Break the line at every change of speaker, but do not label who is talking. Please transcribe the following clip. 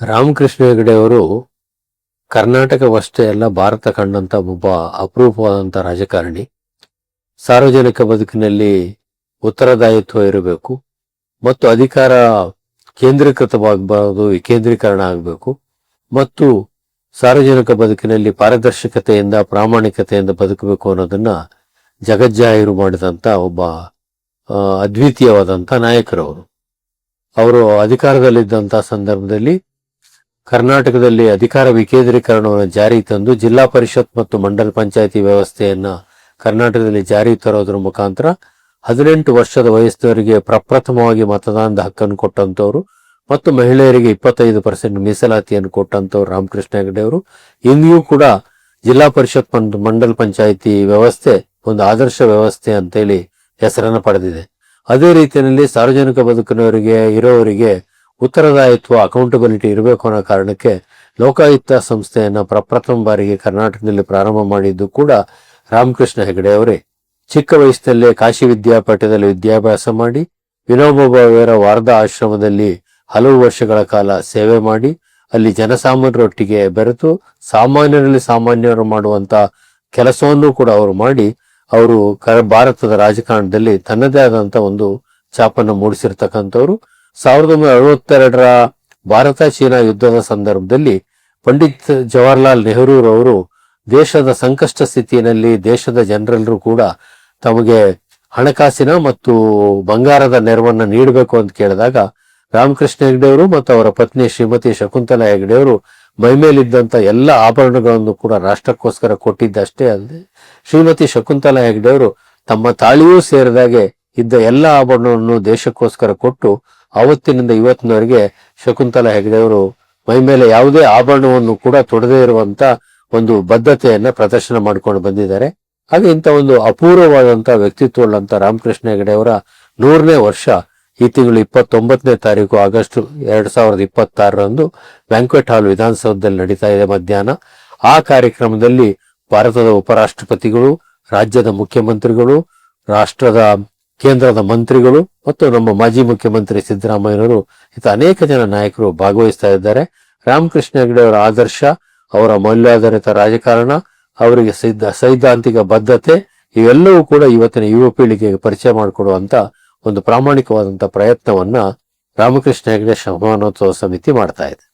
ರಾಮಕೃಷ್ಣ ಹೆಗಡೆ ಅವರು ಕರ್ನಾಟಕವಷ್ಟೇ ಅಲ್ಲ, ಭಾರತ ಕಂಡಂತ ಒಬ್ಬ ಅಪರೂಪವಾದಂತ ರಾಜಕಾರಣಿ. ಸಾರ್ವಜನಿಕ ಬದುಕಿನಲ್ಲಿ ಉತ್ತರದಾಯಿತ್ವ ಇರಬೇಕು ಮತ್ತು ಅಧಿಕಾರ ಕೇಂದ್ರೀಕೃತವಾಗಬಾರದು, ವಿಕೇಂದ್ರೀಕರಣ ಆಗಬೇಕು ಮತ್ತು ಸಾರ್ವಜನಿಕ ಬದುಕಿನಲ್ಲಿ ಪಾರದರ್ಶಕತೆಯಿಂದ ಪ್ರಾಮಾಣಿಕತೆಯಿಂದ ಬದುಕಬೇಕು ಅನ್ನೋದನ್ನ ಜಗಜ್ಜಾಹೀರು ಮಾಡಿದಂತ ಒಬ್ಬ ಅದ್ವಿತೀಯವಾದಂತ ನಾಯಕರವರು. ಅವರು ಅಧಿಕಾರದಲ್ಲಿದ್ದಂತ ಸಂದರ್ಭದಲ್ಲಿ ಕರ್ನಾಟಕದಲ್ಲಿ ಅಧಿಕಾರ ವಿಕೇಂದ್ರೀಕರಣವನ್ನು ಜಾರಿ ತಂದು ಜಿಲ್ಲಾ ಪರಿಷತ್ ಮತ್ತು ಮಂಡಲ ಪಂಚಾಯಿತಿ ವ್ಯವಸ್ಥೆಯನ್ನ ಕರ್ನಾಟಕದಲ್ಲಿ ಜಾರಿ ತರೋದ್ರ ಮುಖಾಂತರ 18 ವರ್ಷದ ವಯಸ್ಸಿನವರಿಗೆ ಪ್ರಪ್ರಥಮವಾಗಿ ಮತದಾನದ ಹಕ್ಕನ್ನು ಕೊಟ್ಟಂತವ್ರು ಮತ್ತು ಮಹಿಳೆಯರಿಗೆ 25% ಮೀಸಲಾತಿಯನ್ನು ಕೊಟ್ಟಂತವ್ರು ರಾಮಕೃಷ್ಣ ಹೆಗಡೆ ಅವರು. ಇಂದಿಯೂ ಕೂಡ ಜಿಲ್ಲಾ ಪರಿಷತ್ ಮಂಡಲ ಪಂಚಾಯಿತಿ ವ್ಯವಸ್ಥೆ ಒಂದು ಆದರ್ಶ ವ್ಯವಸ್ಥೆ ಅಂತೇಳಿ ಹೆಸರನ್ನು ಪಡೆದಿದೆ. ಅದೇ ರೀತಿಯಲ್ಲಿ ಸಾರ್ವಜನಿಕ ಬದುಕಿನವರಿಗೆ ಇರೋವರಿಗೆ ಉತ್ತರದಾಯಿತ್ವ, ಅಕೌಂಟಬಿಲಿಟಿ ಇರಬೇಕು ಅನ್ನೋ ಕಾರಣಕ್ಕೆ ಲೋಕಾಯುಕ್ತ ಸಂಸ್ಥೆಯನ್ನ ಪ್ರಪ್ರಥಮ ಬಾರಿಗೆ ಕರ್ನಾಟಕದಲ್ಲಿ ಪ್ರಾರಂಭ ಮಾಡಿದ್ದು ಕೂಡ ರಾಮಕೃಷ್ಣ ಹೆಗಡೆ ಅವರೇ. ಚಿಕ್ಕ ವಯಸ್ಸಿನಲ್ಲೇ ಕಾಶಿ ವಿದ್ಯಾಪೀಠದಲ್ಲಿ ವಿದ್ಯಾಭ್ಯಾಸ ಮಾಡಿ ವಿನೋಬಾ ಭಾವೆಯವರ ವಾರ್ಧಾ ಆಶ್ರಮದಲ್ಲಿ ಹಲವು ವರ್ಷಗಳ ಕಾಲ ಸೇವೆ ಮಾಡಿ ಅಲ್ಲಿ ಜನಸಾಮಾನ್ಯರೊಟ್ಟಿಗೆ ಬೆರೆತು ಸಾಮಾನ್ಯರಲ್ಲಿ ಸಾಮಾನ್ಯರು ಮಾಡುವಂತ ಕೆಲಸವನ್ನು ಕೂಡ ಅವರು ಮಾಡಿ ಅವರು ಭಾರತದ ರಾಜಕಾರಣದಲ್ಲಿ ತನ್ನದೇ ಆದಂತ ಒಂದು ಛಾಪನ್ನು ಮೂಡಿಸಿರ್ತಕ್ಕಂಥವ್ರು. 1962ರ ಭಾರತ ಚೀನಾ ಯುದ್ಧದ ಸಂದರ್ಭದಲ್ಲಿ ಪಂಡಿತ್ ಜವಾಹರ್ಲಾಲ್ ನೆಹರೂರವರು ದೇಶದ ಸಂಕಷ್ಟ ಸ್ಥಿತಿಯಲ್ಲಿ ದೇಶದ ಜನರೆಲ್ಲರೂ ಕೂಡ ತಮಗೆ ಹಣಕಾಸಿನ ಮತ್ತು ಬಂಗಾರದ ನೆರವನ್ನ ನೀಡಬೇಕು ಅಂತ ಕೇಳಿದಾಗ ರಾಮಕೃಷ್ಣ ಹೆಗಡೆ ಅವರು ಮತ್ತು ಅವರ ಪತ್ನಿ ಶ್ರೀಮತಿ ಶಕುಂತಲಾ ಹೆಗಡೆ ಅವರು ಮೈಮೇಲಿದ್ದಂತ ಎಲ್ಲ ಆಭರಣಗಳನ್ನು ಕೂಡ ರಾಷ್ಟ್ರಕ್ಕೋಸ್ಕರ ಕೊಟ್ಟಿದ್ದಷ್ಟೇ ಅಲ್ಲದೆ ಶ್ರೀಮತಿ ಶಕುಂತಲಾ ಹೆಗಡೆ ಅವರು ತಮ್ಮ ತಾಳಿಯೂ ಸೇರಿದಾಗೆ ಇದ್ದ ಎಲ್ಲ ಆಭರಣವನ್ನು ದೇಶಕ್ಕೋಸ್ಕರ ಕೊಟ್ಟು ಆವತ್ತಿನಿಂದ ಇವತ್ತಿನವರೆಗೆ ಶಕುಂತಲಾ ಹೆಗಡೆ ಅವರು ಮೈಮೇಲೆ ಯಾವುದೇ ಆಭರಣವನ್ನು ಕೂಡ ತೊಡದೇ ಇರುವಂತ ಒಂದು ಬದ್ಧತೆಯನ್ನ ಪ್ರದರ್ಶನ ಮಾಡ್ಕೊಂಡು ಬಂದಿದ್ದಾರೆ. ಹಾಗೆ ಇಂಥ ಒಂದು ಅಪೂರ್ವವಾದಂತ ವ್ಯಕ್ತಿತ್ವ ಉಳ್ಳಂತ ರಾಮಕೃಷ್ಣ ಹೆಗಡೆ ಅವರ 100ನೇ ವರ್ಷ ಈ ತಿಂಗಳು 29ನೇ ತಾರೀಕು ಆಗಸ್ಟ್ 2026ರಂದು ಬ್ಯಾಂಕ್ವೆಟ್ ಹಾಲ್ ವಿಧಾನಸೌಧದಲ್ಲಿ ನಡೀತಾ ಇದೆ ಮಧ್ಯಾಹ್ನ. ಆ ಕಾರ್ಯಕ್ರಮದಲ್ಲಿ ಭಾರತದ ಉಪರಾಷ್ಟ್ರಪತಿಗಳು, ರಾಜ್ಯದ ಮುಖ್ಯಮಂತ್ರಿಗಳು, ರಾಷ್ಟ್ರದ ಕೇಂದ್ರದ ಮಂತ್ರಿಗಳು ಮತ್ತು ನಮ್ಮ ಮಾಜಿ ಮುಖ್ಯಮಂತ್ರಿ ಸಿದ್ದರಾಮಯ್ಯನವರು ಅನೇಕ ಜನ ನಾಯಕರು ಭಾಗವಹಿಸ್ತಾ ಇದ್ದಾರೆ. ರಾಮಕೃಷ್ಣ ಹೆಗಡೆ ಅವರ ಆದರ್ಶ, ಅವರ ಮೌಲ್ಯಾಧಾರಿತ ರಾಜಕಾರಣ, ಅವರಿಗೆ ಸೈದ್ಧಾಂತಿಕ ಬದ್ಧತೆ ಇವೆಲ್ಲವೂ ಕೂಡ ಇವತ್ತಿನ ಯುವ ಪೀಳಿಗೆಗೆ ಪರಿಚಯ ಮಾಡಿಕೊಡುವಂತ ಒಂದು ಪ್ರಾಮಾಣಿಕವಾದಂತ ಪ್ರಯತ್ನವನ್ನ ರಾಮಕೃಷ್ಣ ಹೆಗಡೆ ಶತಮಾನೋತ್ಸವ ಸಮಿತಿ ಮಾಡ್ತಾ ಇದೆ.